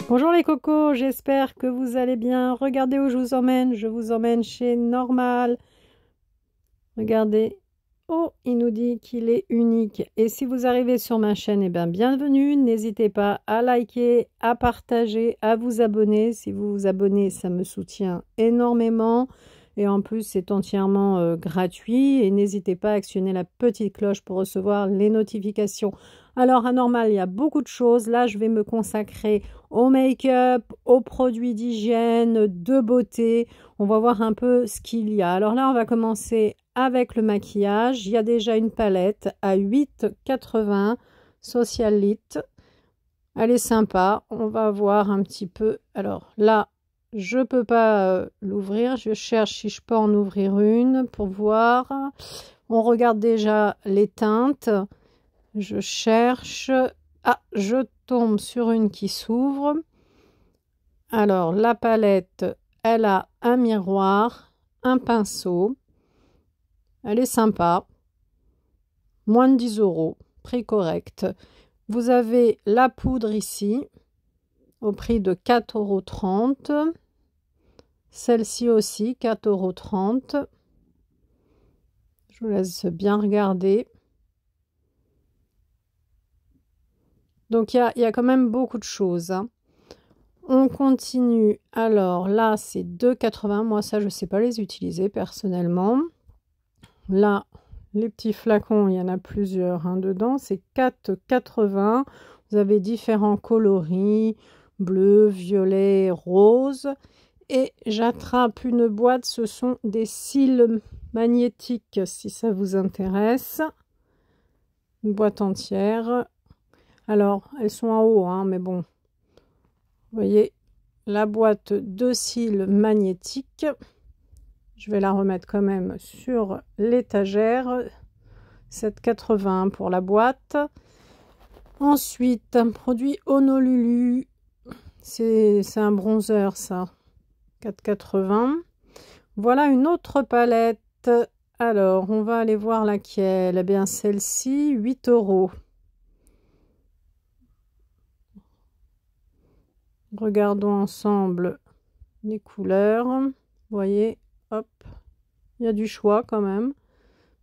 Bonjour les cocos, j'espère que vous allez bien. Regardez où je vous emmène. Je vous emmène chez Normal. Regardez. Oh, il nous dit qu'il est unique. Et si vous arrivez sur ma chaîne, eh bien, bienvenue. N'hésitez pas à liker, à partager, à vous abonner. Si vous vous abonnez, ça me soutient énormément. Et en plus, c'est entièrement gratuit. Et n'hésitez pas à actionner la petite cloche pour recevoir les notifications. Alors, à Normal, il y a beaucoup de choses. Là, je vais me consacrer au make-up, aux produits d'hygiène, de beauté. On va voir un peu ce qu'il y a. Alors là, on va commencer avec le maquillage. Il y a déjà une palette à 8,80 Socialite. Elle est sympa. On va voir un petit peu. Alors là, je ne peux pas l'ouvrir. Je cherche si je peux en ouvrir une pour voir. On regarde déjà les teintes. Je cherche. Ah, je tombe sur une qui s'ouvre. Alors, la palette, elle a un miroir, un pinceau. Elle est sympa. Moins de 10 €, prix correct. Vous avez la poudre ici, au prix de 4,30 €. Celle-ci aussi, 4,30 €. Je vous laisse bien regarder. Donc, il y a quand même beaucoup de choses, hein. On continue. Alors là, c'est 2,80 €. Moi, ça, je ne sais pas les utiliser personnellement. Là, les petits flacons, il y en a plusieurs dedans. C'est 4,80 €. Vous avez différents coloris, bleu, violet, rose. Et j'attrape une boîte. Ce sont des cils magnétiques, si ça vous intéresse. Une boîte entière. Alors, elles sont en haut, hein, mais bon. Vous voyez, la boîte de cils magnétiques. Je vais la remettre quand même sur l'étagère. 7,80 € pour la boîte. Ensuite, un produit Honolulu. C'est un bronzer, ça. 4,80 €. Voilà une autre palette. Alors, on va aller voir laquelle. Eh bien, celle-ci, 8 €. Regardons ensemble les couleurs. Vous voyez, hop, il y a du choix quand même.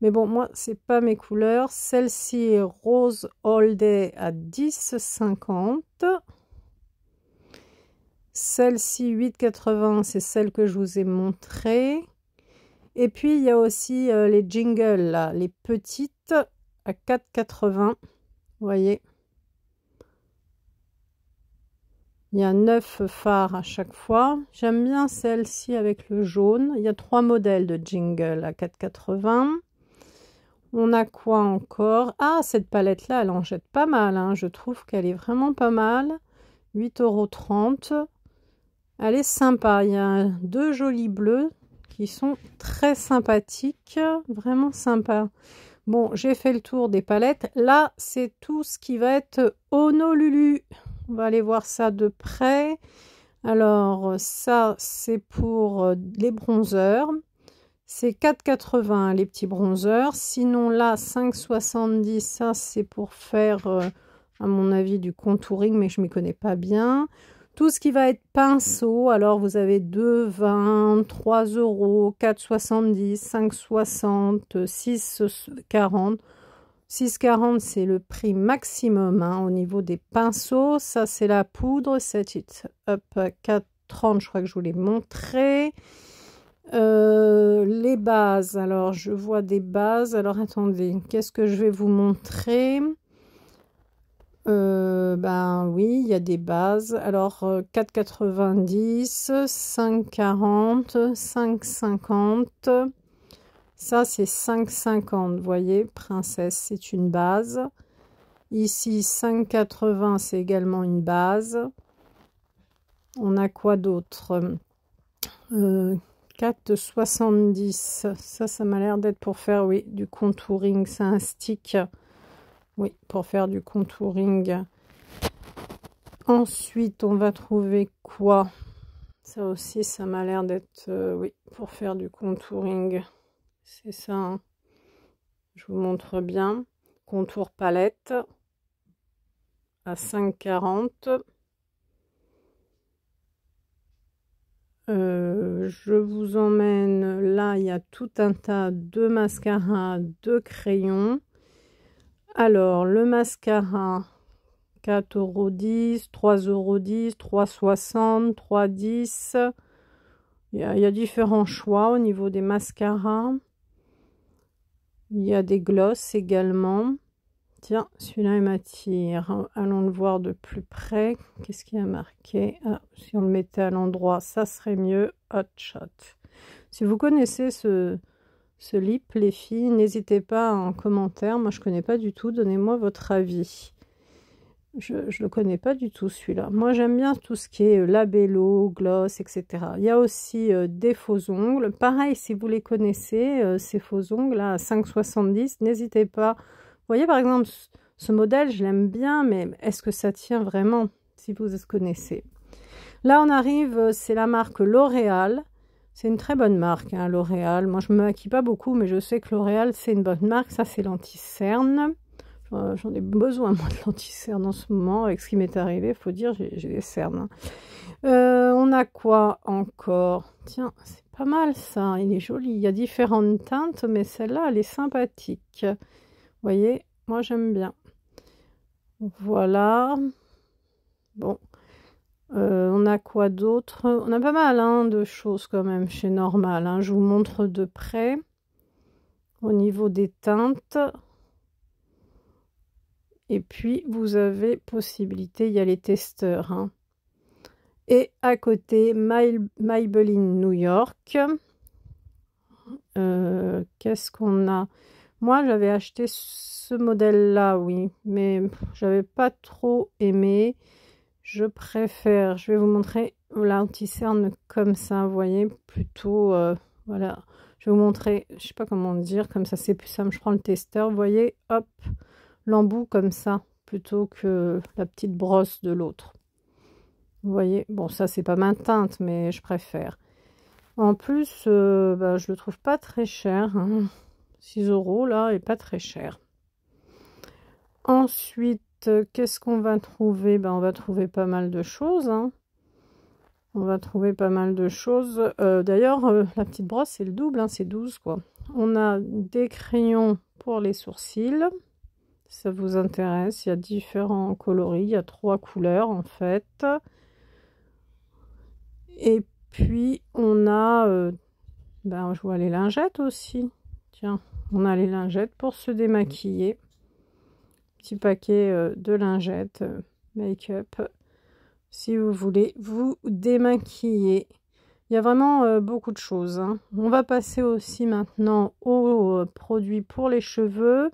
Mais bon, moi, c'est pas mes couleurs. Celle-ci est rose all day à 10,50 €. Celle-ci, 8,80 €, c'est celle que je vous ai montrée. Et puis, il y a aussi les jingles, là, les petites à 4,80 €. Vous voyez. Il y a 9 fards à chaque fois. J'aime bien celle-ci avec le jaune. Il y a 3 modèles de jingle à 4,80 €. On a quoi encore? Ah, cette palette-là, elle en jette pas mal, hein. Je trouve qu'elle est vraiment pas mal. 8,30 €. Elle est sympa. Il y a 2 jolis bleus qui sont très sympathiques. Vraiment sympa. Bon, j'ai fait le tour des palettes. Là, c'est tout ce qui va être Honolulu. On va aller voir ça de près. Alors, ça, c'est pour les bronzers. C'est 4,80 € les petits bronzers. Sinon, là, 5,70 €, ça, c'est pour faire, à mon avis, du contouring, mais je ne m'y connais pas bien. Tout ce qui va être pinceau, alors vous avez 2,20 €, 3 €, 4,70 €, 5,60 €, 6,40 €. 6,40 €, c'est le prix maximum, hein, au niveau des pinceaux. Ça, c'est la poudre. Set It Up 4,30 €, je crois que je vous l'ai montré. Les bases, alors je vois des bases. Alors attendez, qu'est-ce que je vais vous montrer? Ben oui, il y a des bases. Alors 4,90 €, 5,40 €, 5,50 €. Ça, c'est 5,50 €. Vous voyez, Princesse, c'est une base. Ici, 5,80 €, c'est également une base. On a quoi d'autre? 4,70 €. Ça m'a l'air d'être pour faire, oui, du contouring. C'est un stick. Oui, pour faire du contouring. Ensuite, on va trouver quoi? Ça aussi, ça m'a l'air d'être, oui, pour faire du contouring. C'est ça, hein. Je vous montre bien. Contour palette à 5,40 €. je vous emmène, là, il y a tout un tas de mascaras, de crayons. Alors, le mascara, 4,10 €, 3,10 €, 3,60 €, 3,10 €. Il y a différents choix au niveau des mascaras. Il y a des glosses également. Tiens, celui-là, il m'attire. Allons le voir de plus près. Qu'est-ce qu'il y a marqué? Ah, si on le mettait à l'endroit, ça serait mieux. Hot Shot. Si vous connaissez ce lip, les filles, n'hésitez pas en commentaire. Moi, je ne connais pas du tout. Donnez-moi votre avis. Je ne le connais pas du tout, celui-là. Moi, j'aime bien tout ce qui est labello, gloss, etc. Il y a aussi des faux ongles. Pareil, si vous les connaissez, ces faux ongles là, à 5,70 €, n'hésitez pas. Vous voyez, par exemple, ce modèle, je l'aime bien, mais est-ce que ça tient vraiment, si vous connaissez? Là, on arrive, c'est la marque L'Oréal. C'est une très bonne marque, hein, L'Oréal. Moi, je ne me maquille pas beaucoup, mais je sais que L'Oréal, c'est une bonne marque. Ça, c'est l'anti-cerne. J'en ai besoin, moi, de l'anti-cerne en ce moment. Avec ce qui m'est arrivé, il faut dire, j'ai des cernes. On a quoi encore? Tiens, c'est pas mal, ça. Il est joli. Il y a différentes teintes, mais celle-là, elle est sympathique. Vous voyez, moi, j'aime bien. Voilà. Bon. On a quoi d'autre? On a pas mal hein, de choses quand même chez Normal. Hein. Je vous montre de près. Au niveau des teintes. Et puis, vous avez possibilité, il y a les testeurs. Hein. Et à côté, Maybelline New York. Qu'est-ce qu'on a? Moi, j'avais acheté ce modèle-là, oui. Mais j'avais pas trop aimé. Je préfère, je vais vous montrer l'anti-cerne comme ça, vous voyez, plutôt, voilà. Je vais vous montrer, je sais pas comment dire, comme ça c'est plus simple. Je prends le testeur, vous voyez, hop. L'embout comme ça, plutôt que la petite brosse de l'autre. Vous voyez, bon ça c'est pas ma teinte, mais je préfère. En plus, je le trouve pas très cher. Hein. 6 € là, et pas très cher. Ensuite, qu'est-ce qu'on va trouver? On va trouver pas mal de choses. Hein. On va trouver pas mal de choses. D'ailleurs, la petite brosse, c'est le double, hein, c'est 12 quoi. On a des crayons pour les sourcils. Ça vous intéresse, il y a différents coloris, il y a 3 couleurs en fait. Et puis on a, je vois les lingettes aussi. Tiens, on a les lingettes pour se démaquiller. Petit paquet de lingettes, make-up, si vous voulez vous démaquiller. Il y a vraiment beaucoup de choses. Hein. On va passer aussi maintenant aux produits pour les cheveux.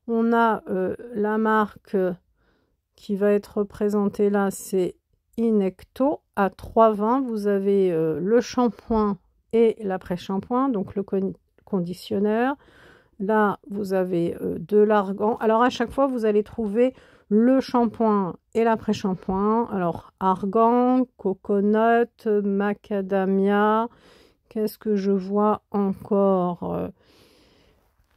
On a la marque qui va être représentée là, c'est Inecto à 3,20 €. Vous avez le shampoing et l'après-shampoing, donc le conditionneur. Là, vous avez de l'argan. Alors, à chaque fois, vous allez trouver le shampoing et l'après-shampoing. Alors, argan, coconut, macadamia. Qu'est-ce que je vois encore?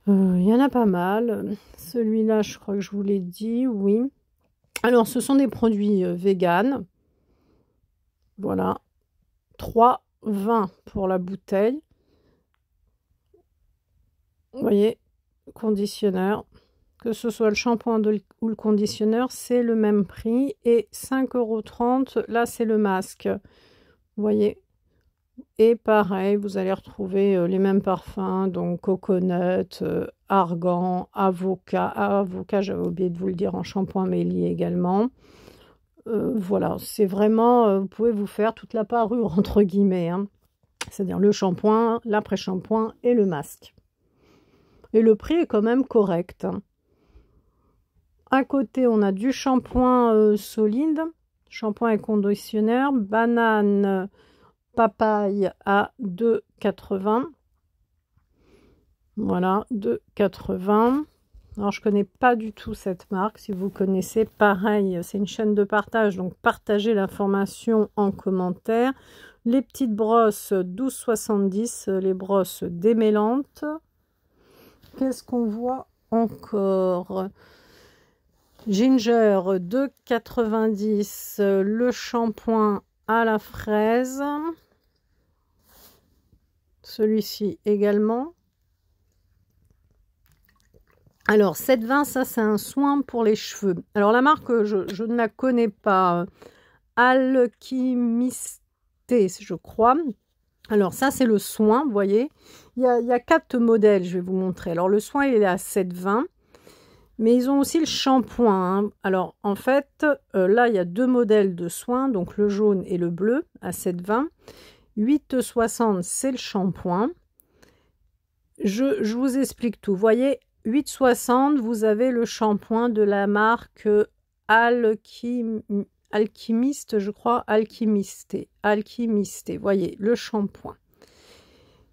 Il y en a pas mal. Celui-là, je crois que je vous l'ai dit, oui. Alors, ce sont des produits véganes. Voilà. 3,20 € pour la bouteille. Vous voyez, conditionneur. Que ce soit le shampoing ou le conditionneur, c'est le même prix. Et 5,30 €, là, c'est le masque. Vous voyez. Et pareil, vous allez retrouver les mêmes parfums, donc coconut, argan, avocat. Avocat, j'avais oublié de vous le dire, en shampoing, mais il y est également. Voilà, c'est vraiment, vous pouvez vous faire toute la parure, entre guillemets. Hein. C'est-à-dire le shampoing, l'après-shampoing et le masque. Et le prix est quand même correct. Hein. À côté, on a du shampoing solide, shampoing et conditionneur, banane, papaye à 2,80 €. Voilà, 2,80 €. Alors, je connais pas du tout cette marque. Si vous connaissez, pareil, c'est une chaîne de partage. Donc, partagez l'information en commentaire. Les petites brosses, 12,70 €, les brosses démêlantes. Qu'est-ce qu'on voit encore? Ginger, 2,90 €. Le shampoing à la fraise. celui-ci également. Alors, 720, ça, c'est un soin pour les cheveux. Alors, la marque, je ne la connais pas. Alchimiste, je crois. Alors, ça, c'est le soin, vous voyez. Il y a 4 modèles, je vais vous montrer. Alors, le soin, il est à 720. Mais ils ont aussi le shampoing. Hein. Alors, en fait, là, il y a 2 modèles de soins. Donc, le jaune et le bleu à 720. 8,60, c'est le shampoing. Je vous explique tout. Vous voyez, 8,60, vous avez le shampoing de la marque Alchimiste, je crois, Alchimiste. Voyez, le shampoing.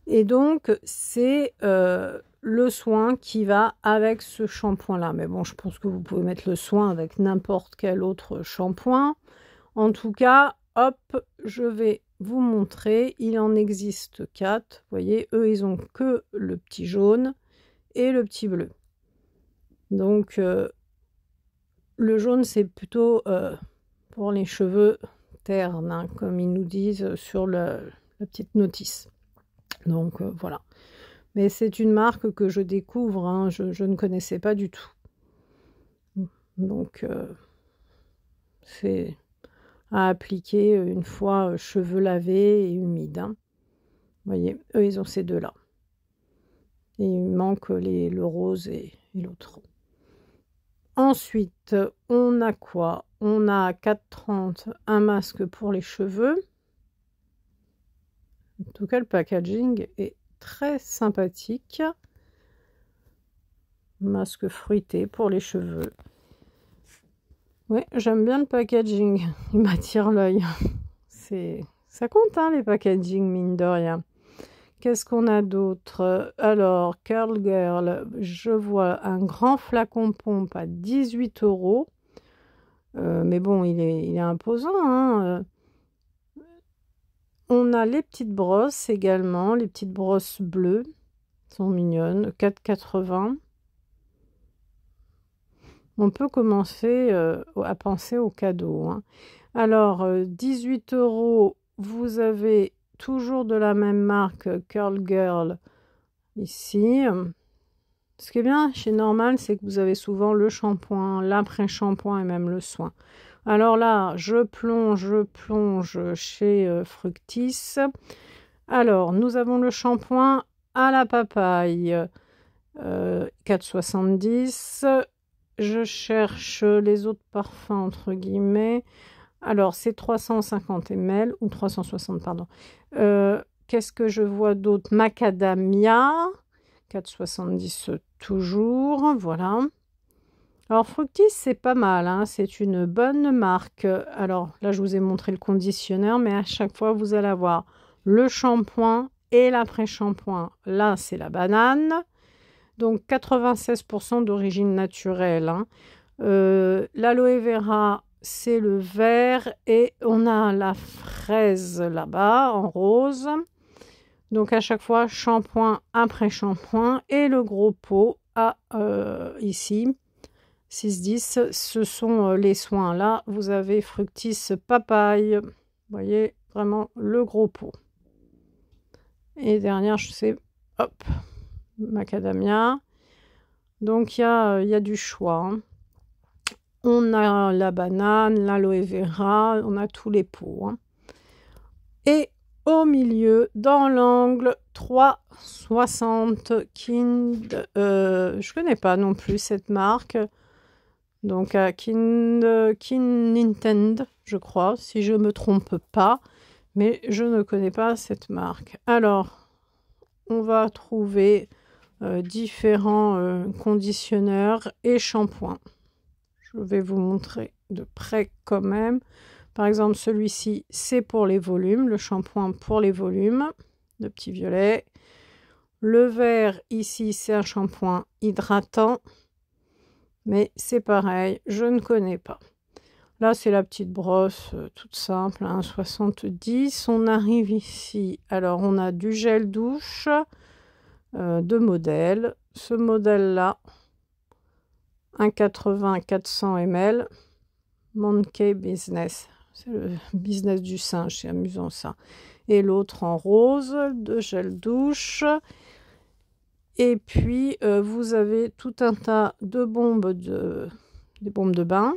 Et donc, c'est le soin qui va avec ce shampoing-là. Mais bon, je pense que vous pouvez mettre le soin avec n'importe quel autre shampoing. En tout cas, hop, je vais vous montrer. Il en existe 4. Vous voyez, eux, ils ont que le petit jaune et le petit bleu. Donc, le jaune, c'est plutôt pour les cheveux ternes, hein, comme ils nous disent sur la petite notice. Donc, voilà. Mais c'est une marque que je découvre, hein, je ne connaissais pas du tout. Donc, c'est à appliquer une fois cheveux lavés et humides. Hein. Vous voyez, eux, ils ont ces deux-là. Et il manque le rose et l'autre. Ensuite, on a quoi? On a 4,30, un masque pour les cheveux. En tout cas, le packaging est très sympathique. Masque fruité pour les cheveux. Oui, j'aime bien le packaging. Il m'attire l'œil. Ça compte, hein, les packaging, mine de rien. Qu'est-ce qu'on a d'autre? Alors, Curl Girl, je vois un grand flacon pompe à 18 €. Mais bon, il est imposant. Hein. On a les petites brosses également. Les petites brosses bleues sont mignonnes. 4,80 €. On peut commencer à penser aux cadeaux. Hein. Alors, 18 €, vous avez toujours de la même marque, Curl Girl, ici. Ce qui est bien chez Normal, c'est que vous avez souvent le shampoing, l'après-shampoing et même le soin. Alors là, je plonge chez Fructis. Alors, nous avons le shampoing à la papaye, 4,70 €. Je cherche les autres parfums, entre guillemets. Alors, c'est 350 ml, ou 360, pardon. Qu'est-ce que je vois d'autre? Macadamia, 4,70 toujours, voilà. Alors, Fructis, c'est pas mal, hein, c'est une bonne marque. Alors, là, je vous ai montré le conditionneur, mais à chaque fois, vous allez avoir le shampoing et l'après-shampoing. Là, c'est la banane. Donc, 96% d'origine naturelle. Hein. L'aloe vera, c'est le vert et on a la fraise là-bas en rose. Donc à chaque fois, shampoing après shampoing et le gros pot à ici 6,10. Ce sont les soins. Là, vous avez Fructis papaye. Vous voyez, vraiment le gros pot. Et dernière, je sais, hop, macadamia. Donc il y a du choix. Hein. On a la banane, l'aloe vera, on a tous les pots. Hein. Et au milieu, dans l'angle, 3,60 Kind. Je connais pas non plus cette marque. Donc à Kind Nintendo, je crois, si je me trompe pas. Mais je ne connais pas cette marque. Alors, on va trouver différents conditionneurs et shampoings. Je vais vous montrer de près quand même. Par exemple, celui-ci, c'est pour les volumes, le shampoing pour les volumes, le petit violet. Le vert, ici, c'est un shampoing hydratant, mais c'est pareil, je ne connais pas. Là, c'est la petite brosse toute simple, 1,70 €. On arrive ici, alors on a du gel douche, 2 modèles. Ce modèle-là, 1,80 400 ml, Monkey Business. C'est le business du singe, c'est amusant ça. Et l'autre en rose, de gel douche. Et puis, vous avez tout un tas de bombes des bombes de bain.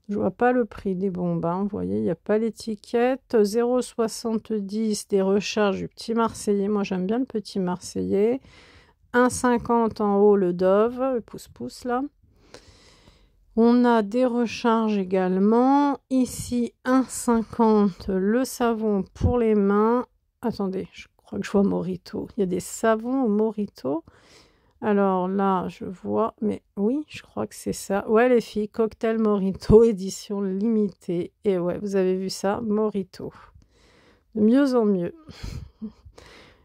Je vois pas le prix des bombes, hein. Vous voyez, il n'y a pas l'étiquette. 0,70 des recharges du petit Marseillais. Moi, j'aime bien le petit Marseillais. 1,50 en haut le Dove, le pouce-pouce là. On a des recharges également. Ici, 1,50 le savon pour les mains. Attendez, je crois que je vois Morito. Il y a des savons au Morito. Alors là, je vois, mais oui, je crois que c'est ça. Ouais, les filles, cocktail Morito, édition limitée. Et ouais, vous avez vu ça, Morito. De mieux en mieux.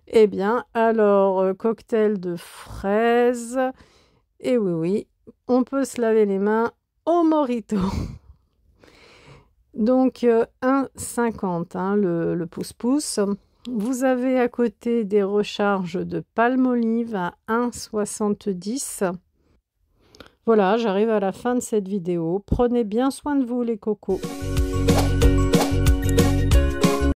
Eh bien, alors, cocktail de fraises. Et oui, oui, on peut se laver les mains au Morito. Donc, 1,50 hein, le pouce-pouce. Vous avez à côté des recharges de Palmolive à 1,70. Voilà, j'arrive à la fin de cette vidéo. Prenez bien soin de vous les cocos.